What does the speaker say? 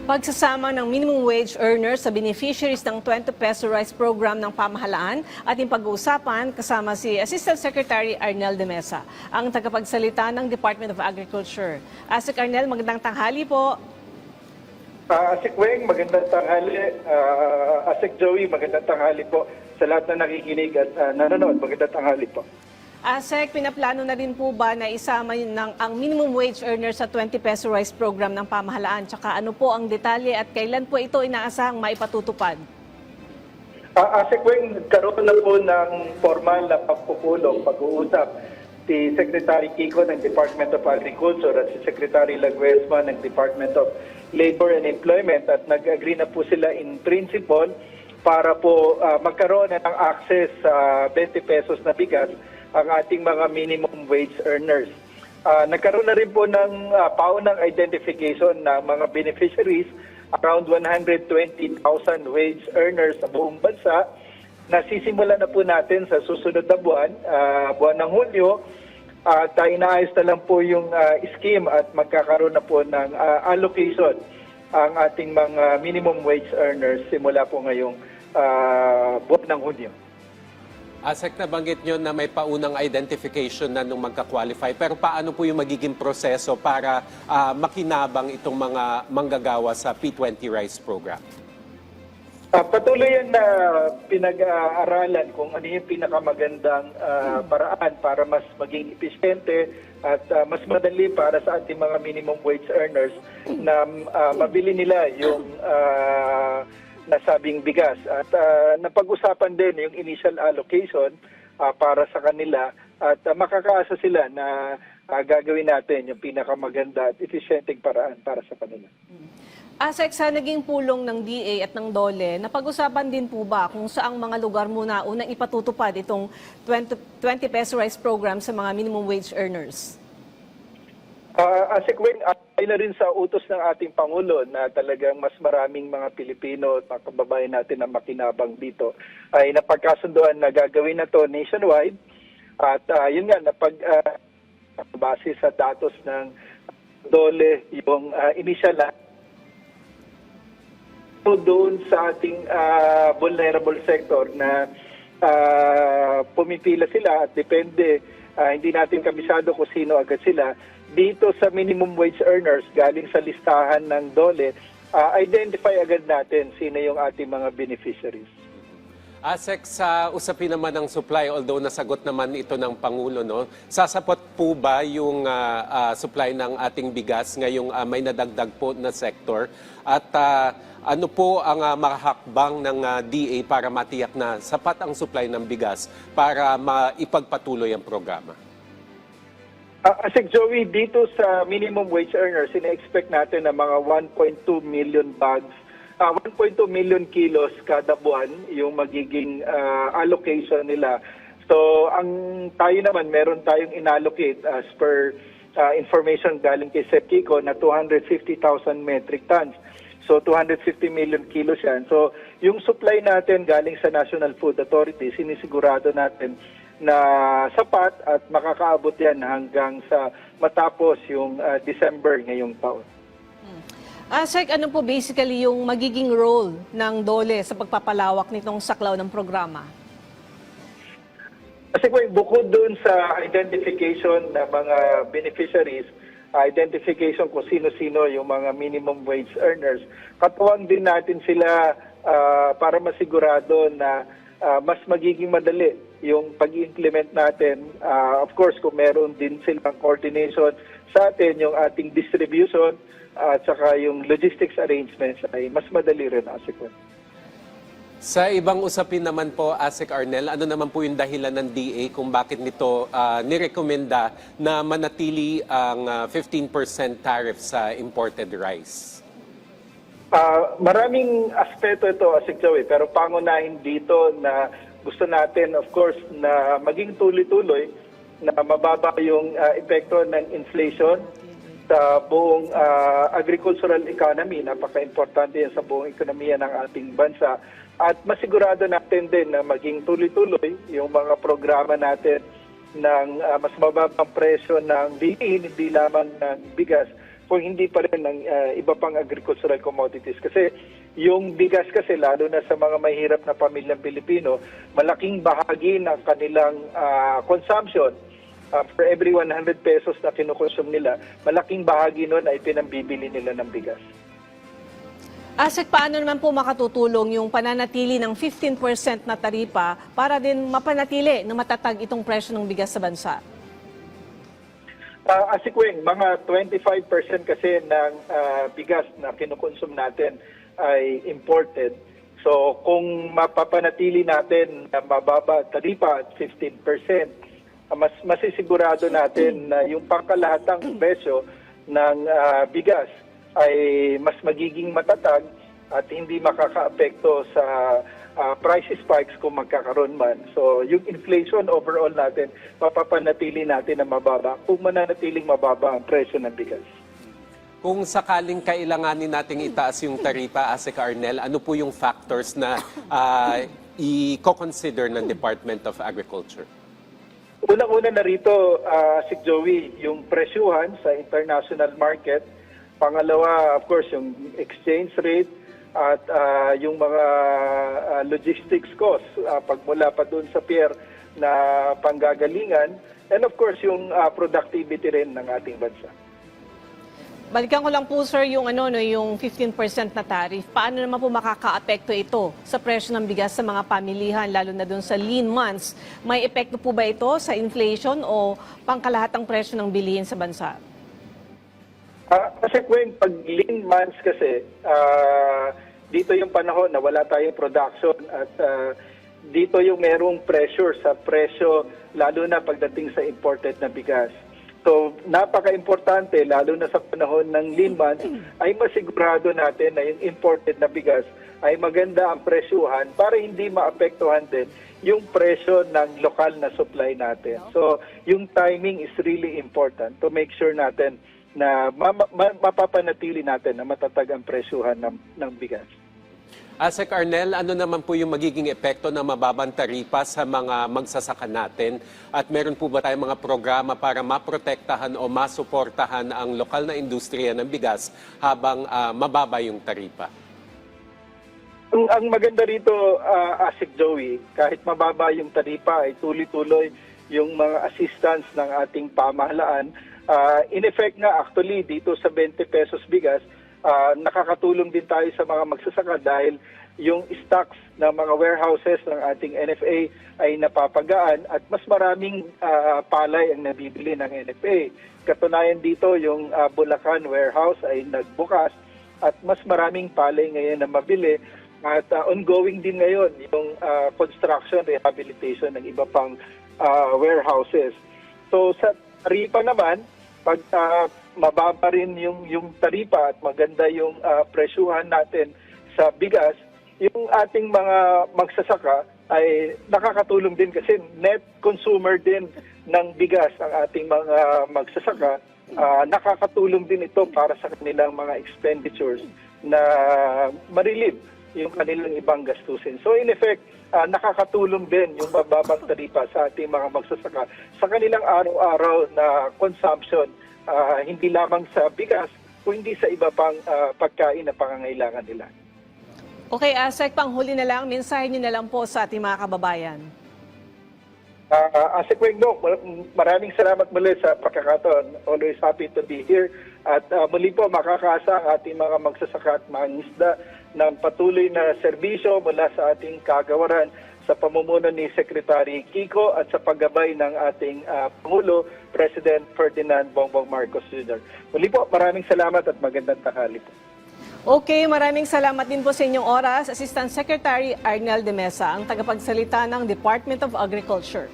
Pagsasama ng minimum wage earners sa beneficiaries ng 20 peso rice program ng pamahalaan at yung pag-uusapan kasama si Assistant Secretary Arnel de Mesa, ang tagapagsalita ng Department of Agriculture. Asik Arnel, magandang tanghali po. Asik Weng, magandang tanghali. Asik Joey, magandang tanghali po sa lahat na nakikinig at nanonood. Magandang tanghali po. Asek, pinaplano na rin po ba na isama ang minimum wage earners sa 20 peso rice program ng pamahalaan? Tsaka ano po ang detalye at kailan po ito inaasahang maipatutupad? Asik Weng, nagkaroon na po ng formal na pagpupulong, pag-uusap si Secretary Kiko ng Department of Agriculture at si Secretary Laguesma ng Department of Labor and Employment at nag-agree na po sila in principle para po magkaroon na ng access sa 20 pesos na bigas ang ating mga minimum wage earners. Nagkaroon na rin po ng paunang identification ng mga beneficiaries, around 120,000 wage earners sa buong bansa. Nasisimula na po natin sa susunod na buwan ng Hulyo, at inaayos na lang po yung scheme at magkakaroon na po ng allocation ang ating mga minimum wage earners simula po ngayong buwan ng Hulyo. Asek, nabanggit nyo na may paunang identification na nung magka-qualify. Pero paano po yung magiging proseso para makinabang itong mga manggagawa sa P20 Rice Program? Patuloy yan na pinag-aaralan kung ano yung pinakamagandang paraan para mas maging episyente at mas madali para sa ating mga minimum wage earners na mabili nila yung nasabing bigas. At napag-usapan din yung initial allocation para sa kanila at makakaasa sila na gagawin natin yung pinakamaganda at eficienteng paraan para sa kanila. Asek, sa naging pulong ng DA at ng DOLE, napag-usapan din po ba kung saang mga lugar muna unang ipatutupad itong 20 peso rice program sa mga minimum wage earners? Asik Weng, ay na rin sa utos ng ating Pangulo na talagang mas maraming mga Pilipino at mga kababayan natin na makinabang dito ay napagkasunduan na gagawin na to nationwide. At yun nga, base sa datos ng DOLE, yung initial doon sa ating vulnerable sector na pumipila sila at depende, hindi natin kabisado kung sino agad sila. Dito sa minimum wage earners, galing sa listahan ng DOLE, identify agad natin sino yung ating mga beneficiaries. Asek, sa usapin naman ng supply, although nasagot naman ito ng Pangulo, no, sasapot po ba yung supply ng ating bigas ngayong may nadagdag po na sektor? At ano po ang makahakbang ng DA para matiyak na sapat ang supply ng bigas para maipagpatuloy ang programa? Asik Joey, dito sa minimum wage earners, ina-expect natin na mga 1.2 million bags, 1.2 million kilos kada buwan yung magiging allocation nila. So, tayo naman, meron tayong inallocate as per information galing kay Sep Kiko na 250,000 metric tons. So, 250 million kilos yan. So, yung supply natin galing sa National Food Authority, sinisigurado natin na sapat at makakaabot yan hanggang sa matapos yung December ngayong taon. Asek, ano po basically yung magiging role ng DOLE sa pagpapalawak nitong saklaw ng programa? Kasi bukod doon sa identification ng mga beneficiaries, identification kung sino-sino yung mga minimum wage earners, katuwang din natin sila para masigurado na mas magiging madali yung pag-implement natin. Of course, kung meron din silang coordination sa atin, yung ating distribution at saka yung logistics arrangements ay mas madali rin, Asik. Sa ibang usapin naman po, Asik Arnel, ano naman po yung dahilan ng DA kung bakit nito nirekomenda na manatili ang 15% tariff sa imported rice? Maraming aspeto ito, Asik Joey, pero pangunahin dito na gusto natin, of course, na maging tuloy-tuloy, na mababa yung epekto ng inflation sa buong agricultural economy. Napaka-importante yan sa buong ekonomiya ng ating bansa. At masigurado natin din na maging tuloy-tuloy yung mga programa natin ng mas mababang presyo ng bilihin, hindi lamang ng bigas, kung hindi pa rin ng iba pang agricultural commodities. Kasi yung bigas kasi, lalo na sa mga mahirap na pamilyang Pilipino, malaking bahagi ng kanilang consumption, for every 100 pesos na kinukonsume nila, malaking bahagi nun ay pinambibili nila ng bigas. Asek, paano naman po makatutulong yung pananatili ng 15% na taripa para din mapanatili na matatag itong presyo ng bigas sa bansa? Asikweng, mga 25% kasi ng bigas na kinukonsume natin ay imported. So kung mapapanatili natin na mababa taripa at 15%, mas masisigurado natin na yung pangkalahatang presyo ng bigas ay mas magiging matatag at hindi makakaapekto sa price spikes kung magkakaroon man. So yung inflation overall natin, mapapanatili natin na mababa kung mananatiling mababa ang presyo ng bigas. Kung sakaling kailanganin nating itaas yung taripa, Asek Arnel, ano po yung factors na i-consider ng Department of Agriculture? Unang-una na rito, Sik Joey, yung presyuhan sa international market. Pangalawa, of course, yung exchange rate at yung mga logistics costs pagmula pa doon sa pier na panggagalingan. And of course, yung productivity rin ng ating bansa. Balikan ko lang po, sir, yung yung 15% na tariff. Paano naman po makakaapekto ito sa presyo ng bigas sa mga pamilihan, lalo na doon sa lean months? May epekto po ba ito sa inflation o pangkalahatang presyo ng bilihin sa bansa? Kasi kung pag lean months kasi, dito yung panahon na wala tayong production at dito yung merong pressure sa presyo, lalo na pagdating sa imported na bigas. So, napaka-importante, lalo na sa panahon ng lean months, ay masigurado natin na yung imported na bigas ay maganda ang presyuhan para hindi maapektuhan din yung presyo ng lokal na supply natin. So, yung timing is really important to make sure natin na mapapanatili natin na matatag ang presyuhan ng bigas. Asek Arnel, ano naman po yung magiging epekto ng mababang taripa sa mga magsasaka natin? At meron po ba tayong mga programa para maprotektahan o masuportahan ang lokal na industriya ng bigas habang mababa yung taripa? Ang maganda rito, Asik Joey, kahit mababa yung taripa ay tuloy-tuloy yung mga assistance ng ating pamahalaan. In effect nga, actually, dito sa 20 pesos bigas, nakakatulong din tayo sa mga magsasaka dahil yung stocks ng mga warehouses ng ating NFA ay napapagaan at mas maraming palay ang nabibili ng NFA. Katunayan dito, yung Bulacan warehouse ay nagbukas at mas maraming palay ngayon na mabili at ongoing din ngayon yung construction, rehabilitation ng iba pang warehouses. So sa taripa naman, pag mababa rin yung taripa at maganda yung presyuhan natin sa bigas, yung ating mga magsasaka ay nakakatulong din kasi net consumer din ng bigas ang ating mga magsasaka. Nakakatulong din ito para sa kanilang mga expenditures na ma-relieve yung kanilang ibang gastusin. So in effect, nakakatulong din yung mababang taripa sa ating mga magsasaka sa kanilang araw-araw na consumption, hindi lamang sa bigas, kundi sa iba pang pagkain na pangangailangan nila. Okay, Asek, panghuli na lang, mensahe niyo na lang po sa ating mga kababayan. Asik Wengno, maraming salamat muli sa pagkakataon. Always happy to be here. At muli po makakaasa ang ating mga magsasaka at mangingisda ng patuloy na serbisyo mula sa ating kagawaran sa pamumuno ni Secretary Kiko at sa paggabay ng ating Pangulo, President Ferdinand Bongbong Marcos Jr. Muli po, maraming salamat at magandang tanghali po. Okay, maraming salamat din po sa inyong oras, Assistant Secretary Arnel de Mesa, ang tagapagsalita ng Department of Agriculture.